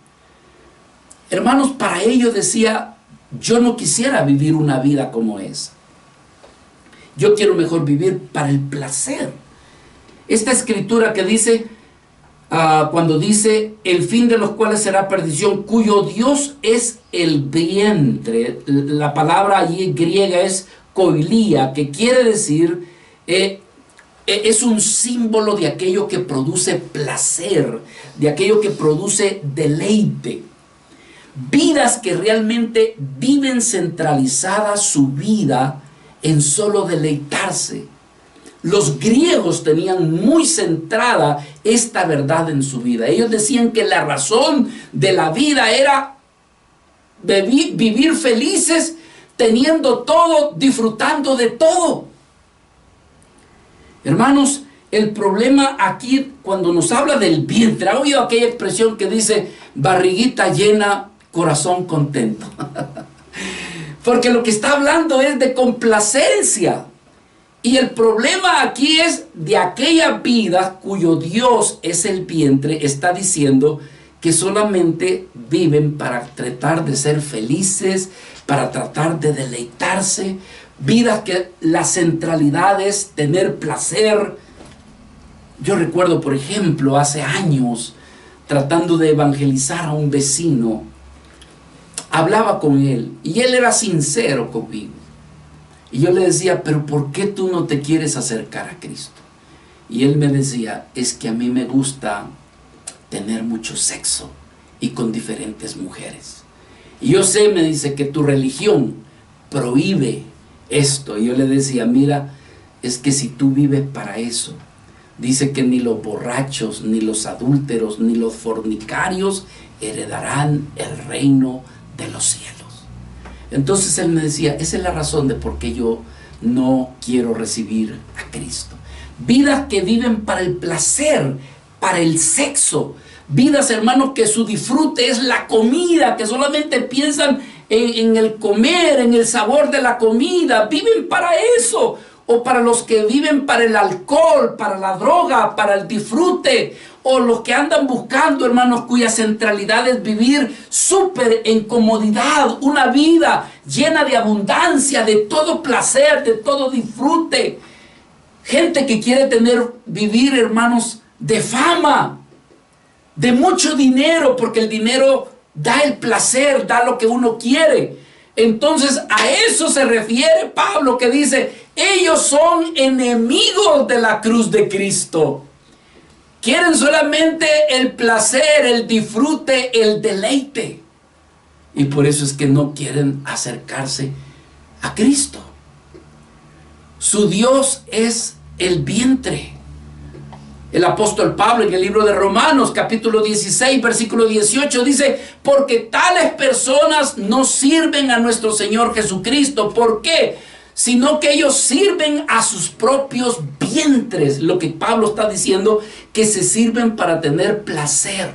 Speaker 1: Hermanos, para ellos decía, yo no quisiera vivir una vida como esa. Yo quiero mejor vivir para el placer. Esta escritura que dice, cuando dice, el fin de los cuales será perdición, cuyo Dios es el vientre, la palabra allí griega es koilia, que quiere decir, es un símbolo de aquello que produce placer, de aquello que produce deleite. Vidas que realmente viven centralizada su vida en solo deleitarse. Los griegos tenían muy centrada esta verdad en su vida. Ellos decían que la razón de la vida era vivir felices, teniendo todo, disfrutando de todo. Hermanos, el problema aquí, cuando nos habla del vientre, ¿ha oído aquella expresión que dice, barriguita llena, corazón contento? Porque lo que está hablando es de complacencia. Y el problema aquí es de aquella vida cuyo Dios es el vientre, está diciendo que solamente viven para tratar de ser felices, para tratar de deleitarse, vidas que la centralidad es tener placer. Yo recuerdo, por ejemplo, hace años, tratando de evangelizar a un vecino, hablaba con él y él era sincero conmigo. Y yo le decía, pero ¿por qué tú no te quieres acercar a Cristo? Y él me decía, es que a mí me gusta tener mucho sexo y con diferentes mujeres. Y yo sé, me dice, que tu religión prohíbe esto. Y yo le decía, mira, es que si tú vives para eso, dice que ni los borrachos, ni los adúlteros, ni los fornicarios heredarán el reino de los cielos. Entonces él me decía, esa es la razón de por qué yo no quiero recibir a Cristo. Vidas que viven para el placer, para el sexo. Vidas, hermanos, que su disfrute es la comida, que solamente piensan en el comer, en el sabor de la comida. Viven para eso. O para los que viven para el alcohol, para la droga, para el disfrute. O los que andan buscando, hermanos, cuya centralidad es vivir súper en comodidad. Una vida llena de abundancia, de todo placer, de todo disfrute. Gente que quiere vivir, hermanos, de fama, de mucho dinero, porque el dinero da el placer, da lo que uno quiere. Entonces a eso se refiere Pablo, que dice, ellos son enemigos de la cruz de Cristo. Quieren solamente el placer, el disfrute, el deleite. Y por eso es que no quieren acercarse a Cristo. Su Dios es el vientre. El apóstol Pablo en el libro de Romanos, capítulo 16, versículo 18, dice, porque tales personas no sirven a nuestro Señor Jesucristo. ¿Por qué? Sino que ellos sirven a sus propios vientres. Lo que Pablo está diciendo, que se sirven para tener placer.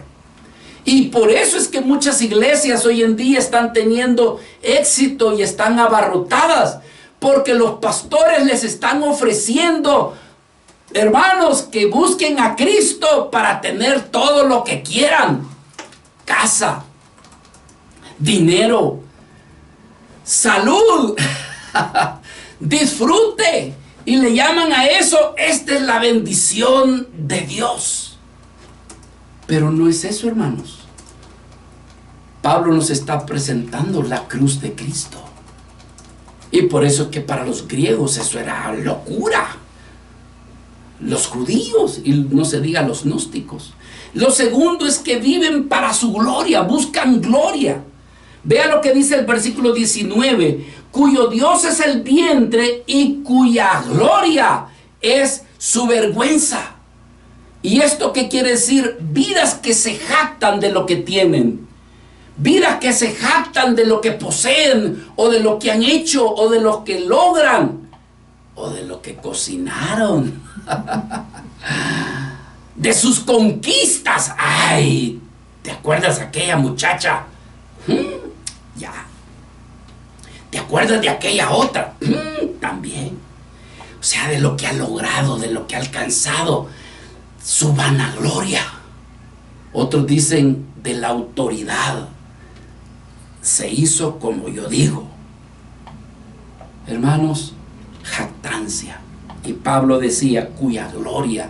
Speaker 1: Y por eso es que muchas iglesias hoy en día están teniendo éxito y están abarrotadas, porque los pastores les están ofreciendo, hermanos, que busquen a Cristo para tener todo lo que quieran. Casa, dinero, salud, disfrute. Y le llaman a eso, esta es la bendición de Dios. Pero no es eso, hermanos. Pablo nos está presentando la cruz de Cristo. Y por eso es que para los griegos eso era locura. Los judíos, y no se diga los gnósticos. Lo segundo es que viven para su gloria, buscan gloria. Vea lo que dice el versículo 19, cuyo Dios es el vientre y cuya gloria es su vergüenza. ¿Y esto qué quiere decir? Vidas que se jactan de lo que tienen. Vidas que se jactan de lo que poseen, o de lo que han hecho, o de lo que logran, o de lo que cocinaron. De sus conquistas. Ay, ¿te acuerdas de aquella muchacha? Ya. ¿Te acuerdas de aquella otra? También. O sea, de lo que ha logrado, de lo que ha alcanzado, su vanagloria. Otros dicen de la autoridad. Se hizo como yo digo. Hermanos, jactancia. Y Pablo decía, cuya gloria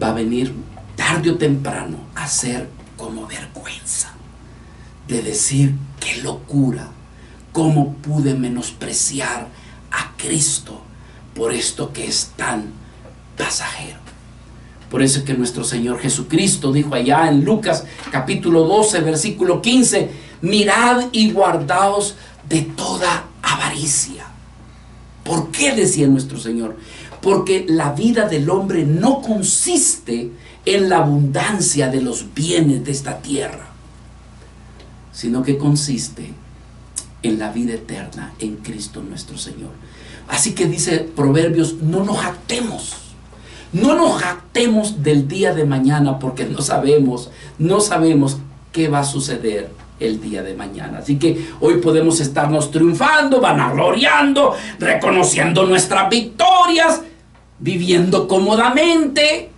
Speaker 1: va a venir tarde o temprano a ser como vergüenza. De decir, qué locura, cómo pude menospreciar a Cristo por esto que es tan pasajero. Por eso es que nuestro Señor Jesucristo dijo allá en Lucas capítulo 12, versículo 15, mirad y guardaos de toda avaricia. ¿Por qué decía nuestro Señor? Porque la vida del hombre no consiste en la abundancia de los bienes de esta tierra, sino que consiste en la vida eterna en Cristo nuestro Señor. Así que dice Proverbios, no nos jactemos. No nos jactemos del día de mañana, porque no sabemos qué va a suceder el día de mañana. Así que hoy podemos estarnos triunfando, vanagloriando, reconociendo nuestras victorias, viviendo cómodamente,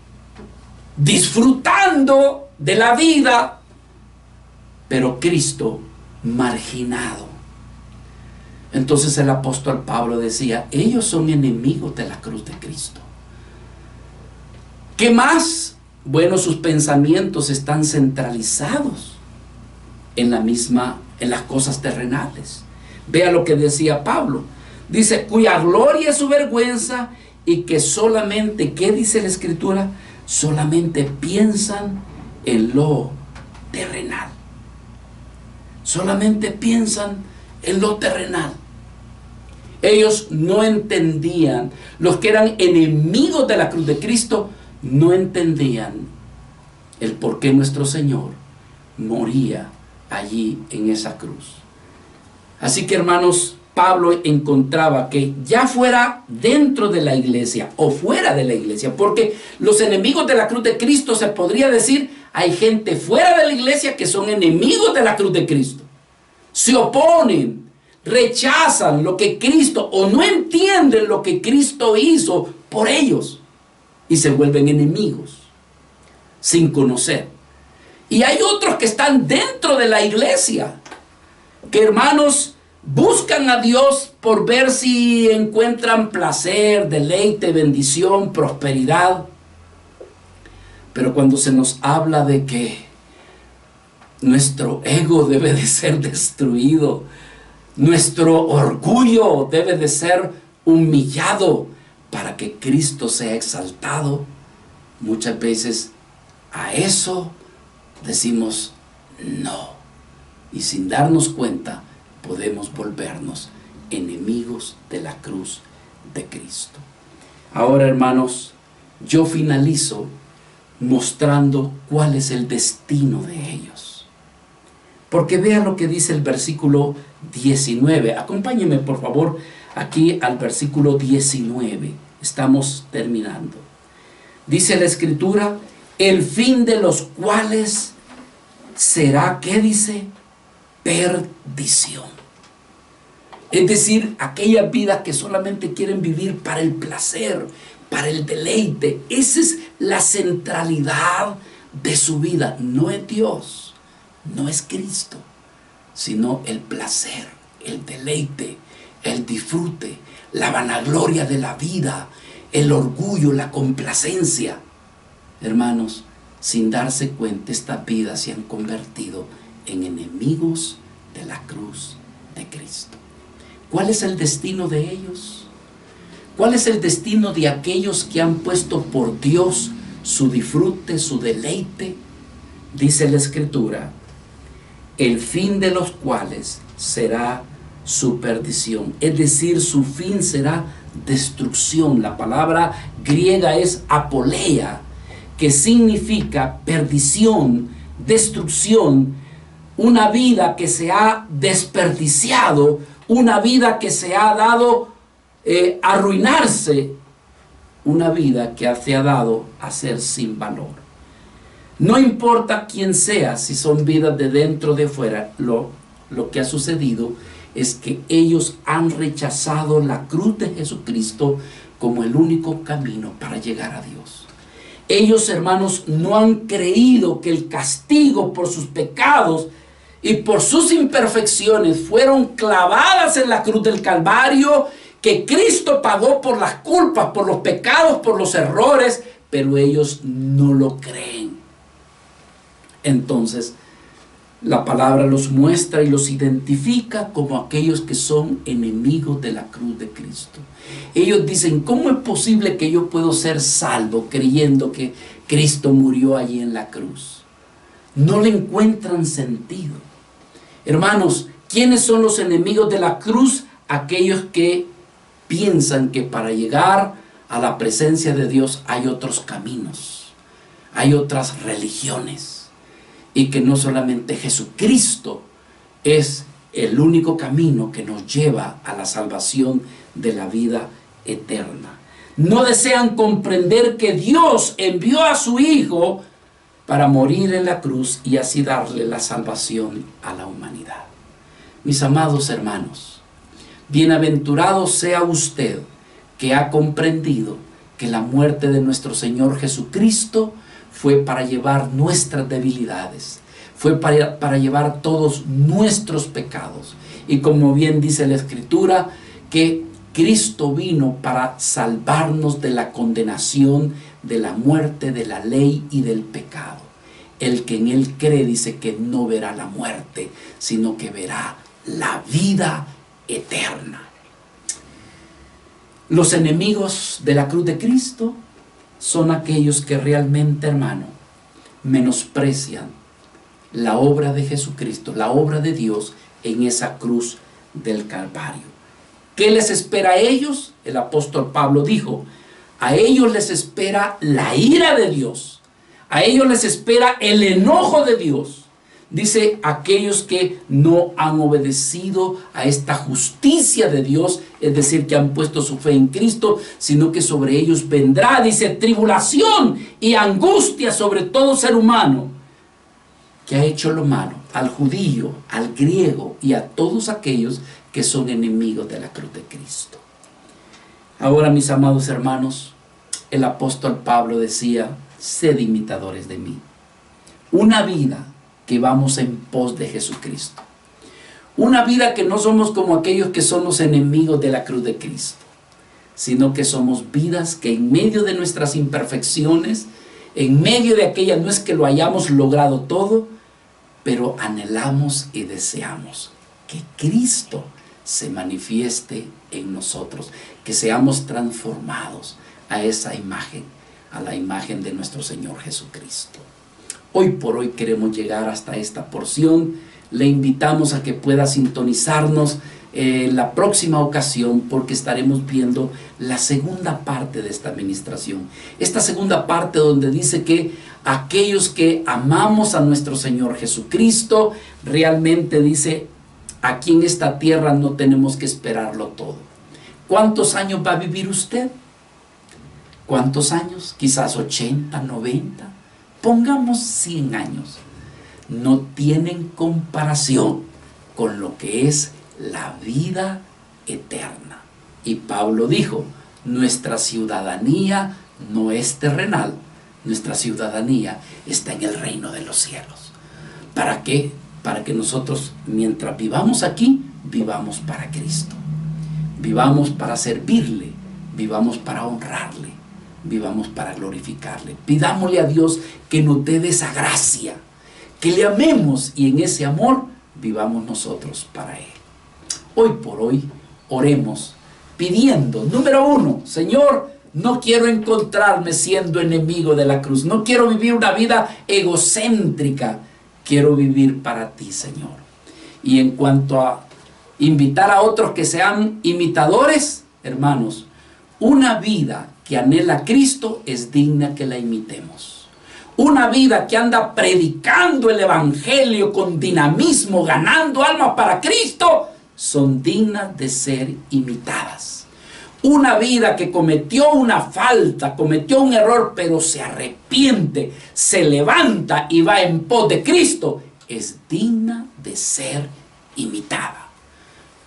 Speaker 1: disfrutando de la vida, pero Cristo marginado. Entonces el apóstol Pablo decía, ellos son enemigos de la cruz de Cristo. ¿Qué más? Bueno, sus pensamientos están centralizados en las cosas terrenales. Vea lo que decía Pablo. Dice, cuya gloria es su vergüenza, y que solamente, ¿qué dice la Escritura? Solamente piensan en lo terrenal. Solamente piensan en lo terrenal. Ellos no entendían, los que eran enemigos de la cruz de Cristo, no entendían el por qué nuestro Señor moría allí en esa cruz. Así que, hermanos, Pablo encontraba que ya fuera dentro de la iglesia o fuera de la iglesia, porque los enemigos de la cruz de Cristo, se podría decir, hay gente fuera de la iglesia que son enemigos de la cruz de Cristo. Se oponen, rechazan lo que Cristo, o no entienden lo que Cristo hizo por ellos, y se vuelven enemigos sin conocer. Y hay otros que están dentro de la iglesia, que, hermanos, buscan a Dios por ver si encuentran placer, deleite, bendición, prosperidad. Pero cuando se nos habla de que nuestro ego debe de ser destruido, nuestro orgullo debe de ser humillado para que Cristo sea exaltado, muchas veces a eso decimos no. Y sin darnos cuenta, podemos volvernos enemigos de la cruz de Cristo. Ahora, hermanos, yo finalizo mostrando cuál es el destino de ellos. Porque vean lo que dice el versículo 19. Acompáñenme, por favor, aquí al versículo 19. Estamos terminando. Dice la Escritura, el fin de los cuales será, ¿qué dice? Perdición. Es decir, aquellas vidas que solamente quieren vivir para el placer, para el deleite. Esa es la centralidad de su vida. No es Dios, no es Cristo, sino el placer, el deleite, el disfrute, la vanagloria de la vida, el orgullo, la complacencia. Hermanos, sin darse cuenta, estas vidas se han convertido en enemigos de la cruz de Cristo. ¿Cuál es el destino de ellos? ¿Cuál es el destino de aquellos que han puesto por Dios su disfrute, su deleite? Dice la Escritura, el fin de los cuales será su perdición. Es decir, su fin será destrucción. La palabra griega es apoleia, que significa perdición, destrucción, una vida que se ha desperdiciado, una vida que se ha dado arruinarse, una vida que se ha dado a ser sin valor. No importa quién sea, si son vidas de dentro o de fuera, lo que ha sucedido es que ellos han rechazado la cruz de Jesucristo como el único camino para llegar a Dios. Ellos, hermanos, no han creído que el castigo por sus pecados y por sus imperfecciones fueron clavadas en la cruz del Calvario, que Cristo pagó por las culpas, por los pecados, por los errores, pero ellos no lo creen. Entonces, la palabra los muestra y los identifica como aquellos que son enemigos de la cruz de Cristo. Ellos dicen, ¿cómo es posible que yo puedo ser salvo creyendo que Cristo murió allí en la cruz? No le encuentran sentido. Hermanos, ¿quiénes son los enemigos de la cruz? Aquellos que piensan que para llegar a la presencia de Dios hay otros caminos, hay otras religiones, y que no solamente Jesucristo es el único camino que nos lleva a la salvación de la vida eterna. No desean comprender que Dios envió a su Hijo para morir en la cruz y así darle la salvación a la humanidad. Mis amados hermanos, bienaventurado sea usted que ha comprendido que la muerte de nuestro Señor Jesucristo fue para llevar nuestras debilidades, fue para llevar todos nuestros pecados. Y como bien dice la Escritura, que Cristo vino para salvarnos de la condenación, de la muerte, de la ley y del pecado. El que en Él cree dice que no verá la muerte, sino que verá la vida eterna. Los enemigos de la cruz de Cristo son aquellos que realmente, hermano, menosprecian la obra de Jesucristo, la obra de Dios en esa cruz del Calvario. ¿Qué les espera a ellos? El apóstol Pablo dijo, a ellos les espera la ira de Dios. A ellos les espera el enojo de Dios. Dice, aquellos que no han obedecido a esta justicia de Dios, es decir, que han puesto su fe en Cristo, sino que sobre ellos vendrá, dice, tribulación y angustia sobre todo ser humano que ha hecho lo malo, al judío, al griego y a todos aquellos que son enemigos de la cruz de Cristo. Ahora, mis amados hermanos, el apóstol Pablo decía, sed imitadores de mí. Una vida que vamos en pos de Jesucristo. Una vida que no somos como aquellos que son los enemigos de la cruz de Cristo, sino que somos vidas que en medio de nuestras imperfecciones, en medio de aquella, no es que lo hayamos logrado todo, pero anhelamos y deseamos que Cristo se manifieste en nosotros, que seamos transformados a esa imagen, a la imagen de nuestro Señor Jesucristo. Hoy por hoy queremos llegar hasta esta porción. Le invitamos a que pueda sintonizarnos la próxima ocasión, porque estaremos viendo la segunda parte de esta administración. Esta segunda parte donde dice que aquellos que amamos a nuestro Señor Jesucristo, realmente dice, aquí en esta tierra no tenemos que esperarlo todo. ¿Cuántos años va a vivir usted? ¿Cuántos años? Quizás 80, 90. Pongamos 100 años. No tienen comparación con lo que es la vida eterna. Y Pablo dijo, nuestra ciudadanía no es terrenal, nuestra ciudadanía está en el reino de los cielos. ¿Para qué? Para que nosotros, mientras vivamos aquí, vivamos para Cristo. Vivamos para servirle, vivamos para honrarle, vivamos para glorificarle. Pidámosle a Dios que nos dé esa gracia, que le amemos y en ese amor vivamos nosotros para Él. Hoy por hoy oremos pidiendo, número 1, Señor, no quiero encontrarme siendo enemigo de la cruz, no quiero vivir una vida egocéntrica, quiero vivir para ti, Señor. Y en cuanto a invitar a otros que sean imitadores, hermanos, una vida que anhela a Cristo es digna que la imitemos. Una vida que anda predicando el evangelio con dinamismo, ganando almas para Cristo, son dignas de ser imitadas. Una vida que cometió una falta, cometió un error, pero se arrepiente, se levanta y va en pos de Cristo, es digna de ser imitada.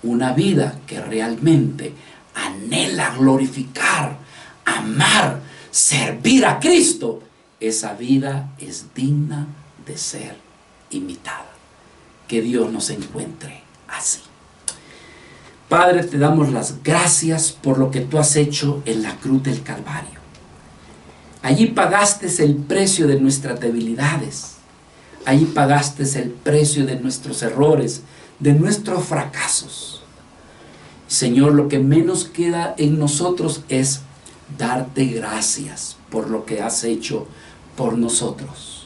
Speaker 1: Una vida que realmente anhela glorificar, amar, servir a Cristo, esa vida es digna de ser imitada. Que Dios nos encuentre así. Padre, te damos las gracias por lo que tú has hecho en la cruz del Calvario. Allí pagaste el precio de nuestras debilidades. Allí pagaste el precio de nuestros errores, de nuestros fracasos. Señor, lo que menos queda en nosotros es darte gracias por lo que has hecho por nosotros.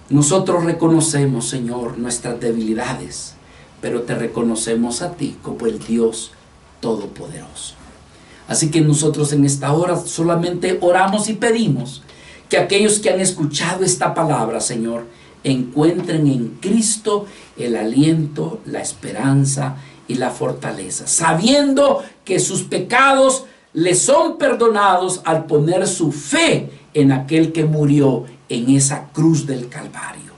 Speaker 1: Nosotros reconocemos, Señor, nuestras debilidades, pero te reconocemos a ti como el Dios Todopoderoso. Así que nosotros en esta hora solamente oramos y pedimos que aquellos que han escuchado esta palabra, Señor, encuentren en Cristo el aliento, la esperanza y la fortaleza, sabiendo que sus pecados les son perdonados al poner su fe en aquel que murió en esa cruz del Calvario.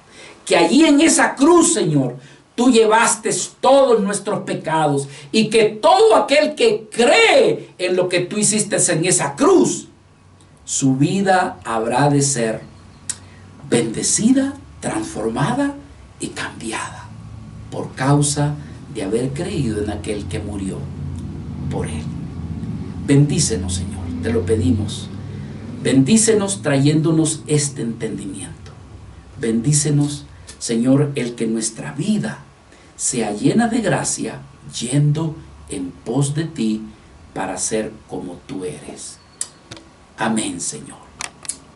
Speaker 1: Que allí en esa cruz, Señor, tú llevaste todos nuestros pecados y que todo aquel que cree en lo que tú hiciste en esa cruz, su vida habrá de ser bendecida, transformada y cambiada por causa de haber creído en aquel que murió por él. Bendícenos, Señor, te lo pedimos. Bendícenos trayéndonos este entendimiento. Bendícenos, Señor, el que nuestra vida sea llena de gracia, yendo en pos de ti para ser como tú eres. Amén, Señor.